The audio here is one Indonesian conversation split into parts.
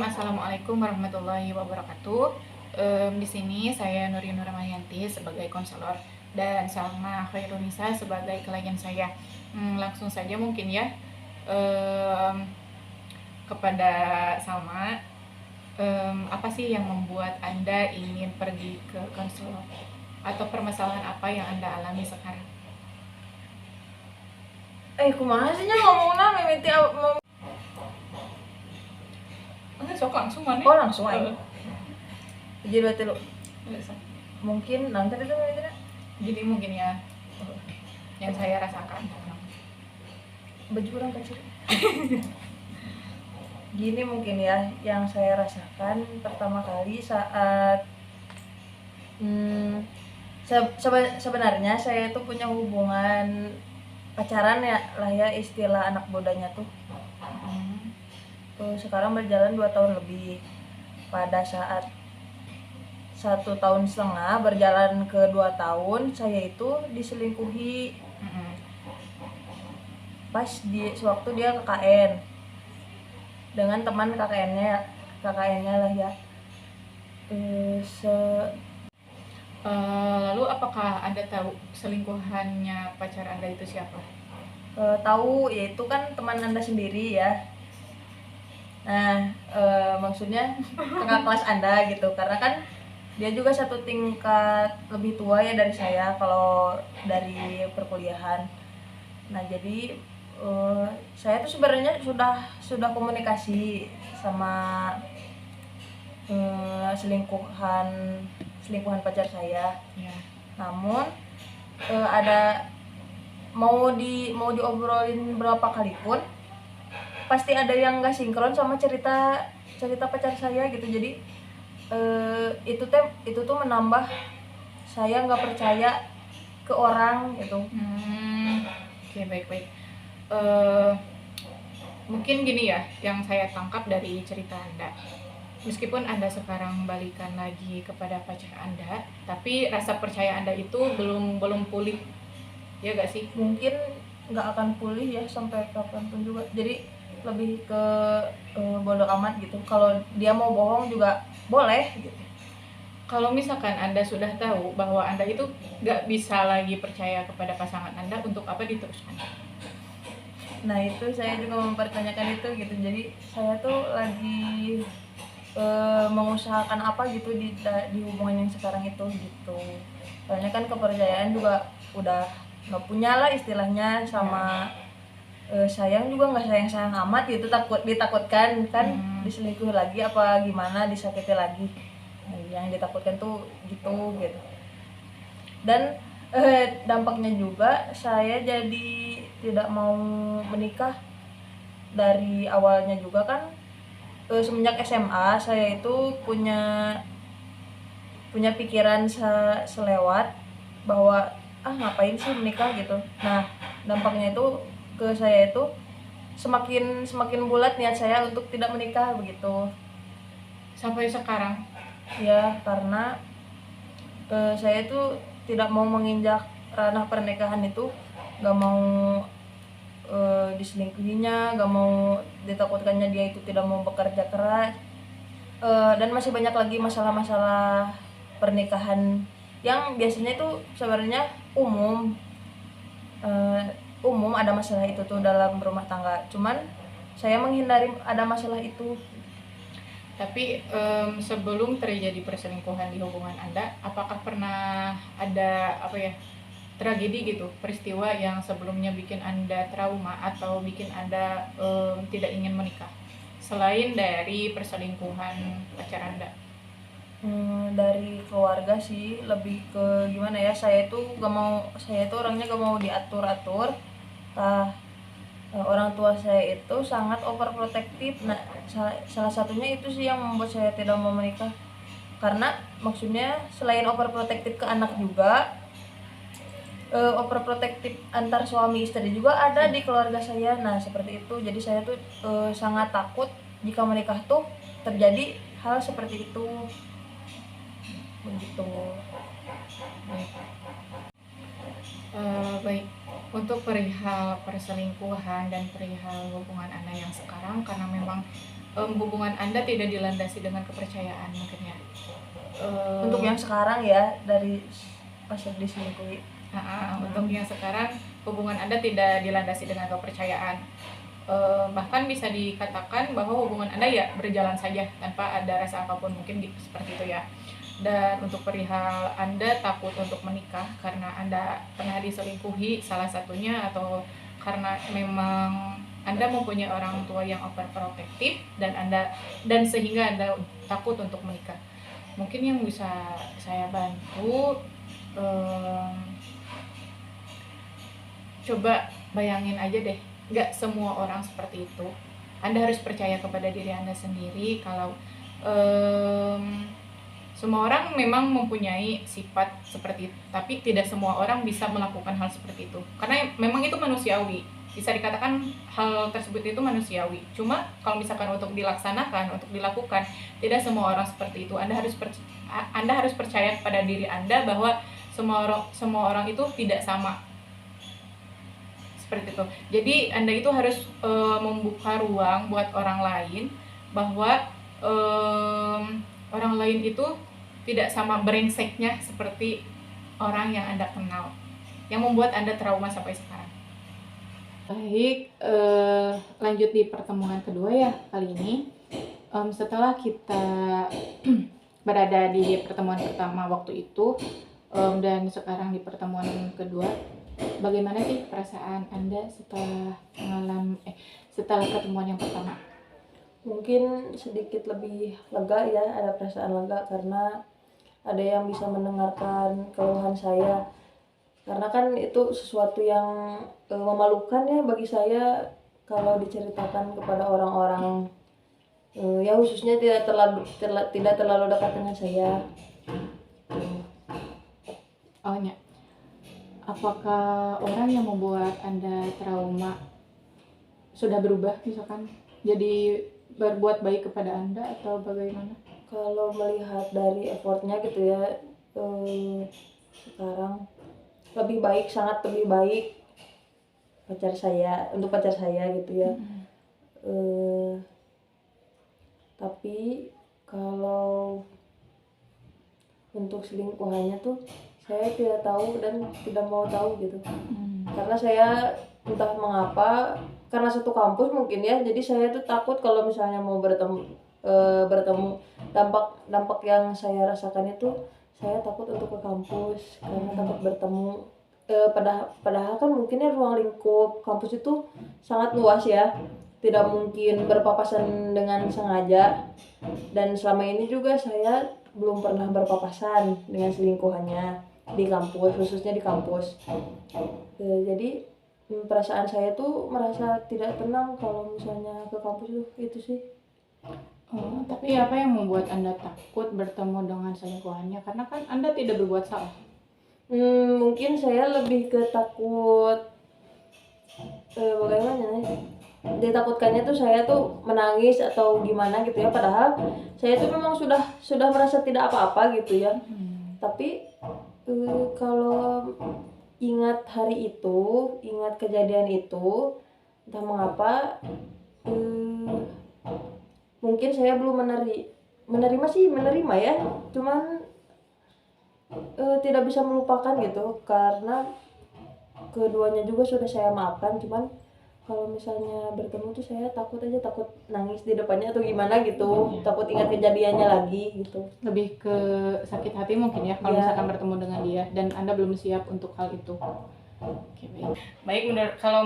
Assalamualaikum warahmatullahi wabarakatuh. Di sini saya Nuri Nuramayanti sebagai konselor dan Salma Khairunisa sebagai klien saya. Langsung saja mungkin ya kepada Salma, apa sih yang membuat Anda ingin pergi ke konselor atau permasalahan apa yang Anda alami sekarang? Kumaha sih nya ngomongna mimiti Sok langsung mana? Oh langsung aja. Jadi berarti lu mungkin nanti itu mimitina. Jadi mungkin ya yang saya rasakan. Baju kurang kecil. Gini mungkin ya yang saya rasakan pertama kali saat sebenarnya saya tuh punya hubungan pacaran ya lah ya, istilah anak bodanya tuh. Sekarang berjalan 2 tahun lebih. Pada saat 1,5 tahun berjalan ke 2 tahun, saya itu diselingkuhi. Pas sewaktu dia KKN dengan teman KKN-nya lah ya. Lalu apakah Anda tahu selingkuhannya pacar Anda itu siapa? Tahu, yaitu kan teman Anda sendiri ya. Nah, maksudnya kakak kelas Anda gitu, karena kan dia juga 1 tingkat lebih tua ya dari saya kalau dari perkuliahan. Nah, jadi saya tuh sebenarnya sudah komunikasi sama selingkuhan pacar saya. Ya. Namun ada mau diobrolin berapa kali pun pasti ada yang nggak sinkron sama cerita pacar saya gitu. Jadi itu tuh menambah saya nggak percaya ke orang gitu. Oke, baik. Mungkin gini ya yang saya tangkap dari cerita Anda. Meskipun Anda sekarang balikan lagi kepada pacar Anda, tapi rasa percaya Anda itu belum pulih, ya gak sih? Mungkin nggak akan pulih ya sampai kapanpun juga. Jadi lebih ke bodo amat gitu. Kalau dia mau bohong juga boleh gitu. Kalau misalkan Anda sudah tahu bahwa Anda itu nggak bisa lagi percaya kepada pasangan Anda, untuk apa diteruskan? Nah itu saya juga mempertanyakan itu gitu. Jadi saya tuh lagi mengusahakan apa gitu di hubungan yang sekarang itu gitu. Soalnya kan kepercayaan juga udah nggak punya lah istilahnya, sama sayang juga nggak sayang amat gitu, ditakutkan kan diselingkuh lagi apa gimana, disakiti lagi. Nah, yang ditakutkan tuh gitu. Dan dampaknya juga saya jadi tidak mau menikah. Dari awalnya juga kan semenjak SMA saya itu punya pikiran selewat bahwa ngapain sih menikah gitu. Nah dampaknya itu ke saya itu semakin bulat niat saya untuk tidak menikah begitu sampai sekarang. Ya karena saya itu tidak mau menginjak ranah pernikahan itu, gak mau diselingkuhinya, gak mau ditakutkannya dia itu tidak mau bekerja keras, dan masih banyak lagi masalah-masalah pernikahan yang biasanya itu sebenarnya umum ada masalah itu tuh dalam rumah tangga, cuman saya menghindari ada masalah itu. Tapi sebelum terjadi perselingkuhan di hubungan Anda, apakah pernah ada tragedi gitu, peristiwa yang sebelumnya bikin Anda trauma atau bikin Anda tidak ingin menikah selain dari perselingkuhan pacar Anda? Dari keluarga sih, lebih ke gimana ya, saya itu orangnya gak mau diatur-atur. Orang tua saya itu sangat overprotective. Nah salah satunya itu sih yang membuat saya tidak mau menikah, karena maksudnya selain overprotective ke anak juga, overprotective antar suami istri juga ada di keluarga saya. Nah seperti itu, jadi saya tuh sangat takut jika menikah tuh terjadi hal seperti itu begitu. Baik, untuk perihal perselingkuhan dan perihal hubungan Anda yang sekarang, karena memang hubungan Anda tidak dilandasi dengan kepercayaan mungkin ya. Untuk yang sekarang ya, dari pas diselingkuhi. Untuk yang sekarang hubungan Anda tidak dilandasi dengan kepercayaan. Bahkan bisa dikatakan bahwa hubungan Anda ya berjalan saja tanpa ada rasa apapun, mungkin seperti itu ya. Dan untuk perihal Anda takut untuk menikah karena Anda pernah diselingkuhi salah satunya, atau karena memang Anda mempunyai orang tua yang overprotective dan sehingga Anda takut untuk menikah. Mungkin yang bisa saya bantu, coba bayangin aja deh, nggak semua orang seperti itu. Anda harus percaya kepada diri Anda sendiri kalau semua orang memang mempunyai sifat seperti itu, tapi tidak semua orang bisa melakukan hal seperti itu. Karena memang itu manusiawi. Bisa dikatakan hal tersebut itu manusiawi. Cuma kalau misalkan untuk dilaksanakan, untuk dilakukan, tidak semua orang seperti itu. Anda harus percaya pada diri Anda bahwa semua orang itu tidak sama. Seperti itu. Jadi Anda itu harus membuka ruang buat orang lain, bahwa orang lain itu tidak sama brengseknya seperti orang yang Anda kenal, yang membuat Anda trauma sampai sekarang. Baik, lanjut di pertemuan kedua ya kali ini. Setelah kita berada di pertemuan pertama waktu itu, dan sekarang di pertemuan kedua, bagaimana sih perasaan Anda setelah pertemuan yang pertama? Mungkin sedikit lebih lega ya, ada perasaan lega karena ada yang bisa mendengarkan keluhan saya, karena kan itu sesuatu yang memalukan ya bagi saya kalau diceritakan kepada orang-orang ya khususnya tidak terlalu dekat dengan saya. Oh ya, apakah orang yang membuat Anda trauma sudah berubah, misalkan jadi berbuat baik kepada Anda atau bagaimana? Kalau melihat dari effortnya gitu ya, sekarang lebih baik, sangat lebih baik untuk pacar saya gitu ya. Tapi kalau untuk selingkuhannya tuh saya tidak tahu dan tidak mau tahu gitu. Karena saya entah mengapa, karena satu kampus mungkin ya, jadi saya tuh takut kalau misalnya mau bertemu dampak yang saya rasakan itu, saya takut untuk ke kampus karena takut bertemu. Padahal kan mungkinnya ruang lingkup kampus itu sangat luas ya, tidak mungkin berpapasan dengan sengaja, dan selama ini juga saya belum pernah berpapasan dengan selingkuhannya di kampus, khususnya di kampus. Jadi perasaan saya tuh merasa tidak tenang kalau misalnya ke kampus itu sih. Tapi apa yang membuat Anda takut bertemu dengan selingkuhannya? Karena kan Anda tidak berbuat salah. Mungkin saya lebih ke takut bagaimana ya, ditakutkannya tuh saya tuh menangis atau gimana gitu ya, padahal saya tuh memang sudah merasa tidak apa-apa gitu ya. Tapi kalau ingat hari itu, ingat kejadian itu, entah mengapa mungkin saya belum menerima ya, cuman tidak bisa melupakan gitu, karena keduanya juga sudah saya maafkan. Cuman kalau misalnya bertemu tuh saya takut nangis di depannya atau gimana gitu, takut ingat kejadiannya lagi gitu. Lebih ke sakit hati mungkin ya kalau misalkan bertemu dengan dia dan Anda belum siap untuk hal itu. Oke, baik. Kalau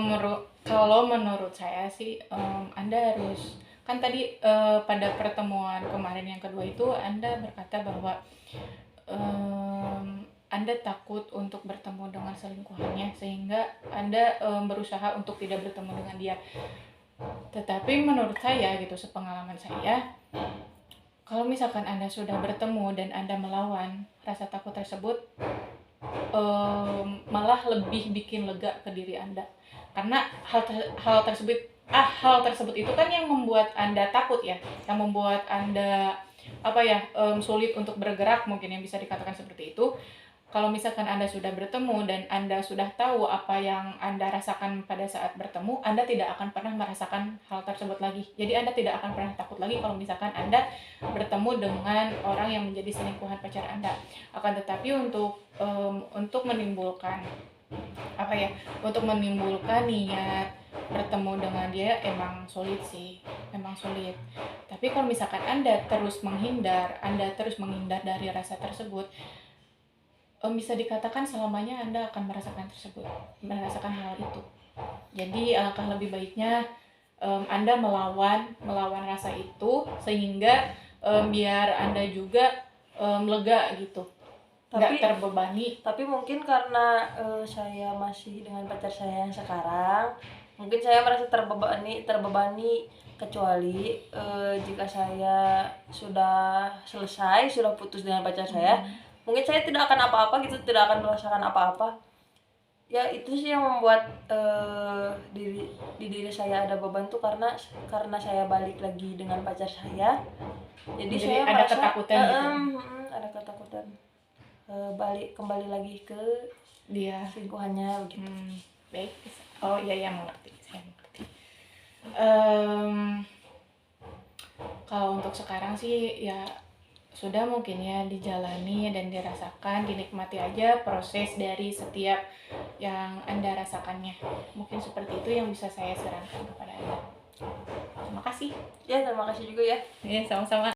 menurut saya sih, Anda harus, kan tadi pada pertemuan kemarin yang kedua itu Anda berkata bahwa Anda takut untuk bertemu dengan selingkuhannya, sehingga Anda berusaha untuk tidak bertemu dengan dia. Tetapi menurut saya gitu, sepengalaman saya, kalau misalkan Anda sudah bertemu dan Anda melawan rasa takut tersebut, malah lebih bikin lega ke diri Anda. Karena hal tersebut itu kan yang membuat Anda takut ya, yang membuat Anda sulit untuk bergerak, mungkin yang bisa dikatakan seperti itu. kalau misalkan Anda sudah bertemu dan Anda sudah tahu apa yang Anda rasakan pada saat bertemu, Anda tidak akan pernah merasakan hal tersebut lagi. Jadi Anda tidak akan pernah takut lagi kalau misalkan Anda bertemu dengan orang yang menjadi selingkuhan pacar Anda. Akan tetapi untuk menimbulkan apa ya? Untuk menimbulkan niat bertemu dengan dia emang sulit sih, emang sulit. Tapi kalau misalkan Anda terus menghindar dari rasa tersebut, bisa dikatakan selamanya Anda akan merasakan hal itu. Jadi alangkah lebih baiknya Anda melawan rasa itu sehingga biar Anda juga lega gitu, nggak terbebani. Tapi mungkin karena saya masih dengan pacar saya yang sekarang, mungkin saya merasa terbebani, kecuali jika saya sudah putus dengan pacar saya, mungkin saya tidak akan apa-apa gitu, tidak akan merasakan apa-apa. Ya itu sih yang membuat di diri saya ada beban tuh, karena saya balik lagi dengan pacar saya. Jadi saya ada merasa ketakutan gitu. ada ketakutan kembali lagi ke Dia selingkuhannya begitu. Baik. Oh iya, mengerti, saya mengerti. Kalau untuk sekarang sih ya sudah, mungkin ya dijalani dan dirasakan, dinikmati aja proses dari setiap yang Anda rasakannya. Mungkin seperti itu yang bisa saya sarankan kepada Anda. Terima kasih. Ya, terima kasih juga ya. Ya, sama-sama.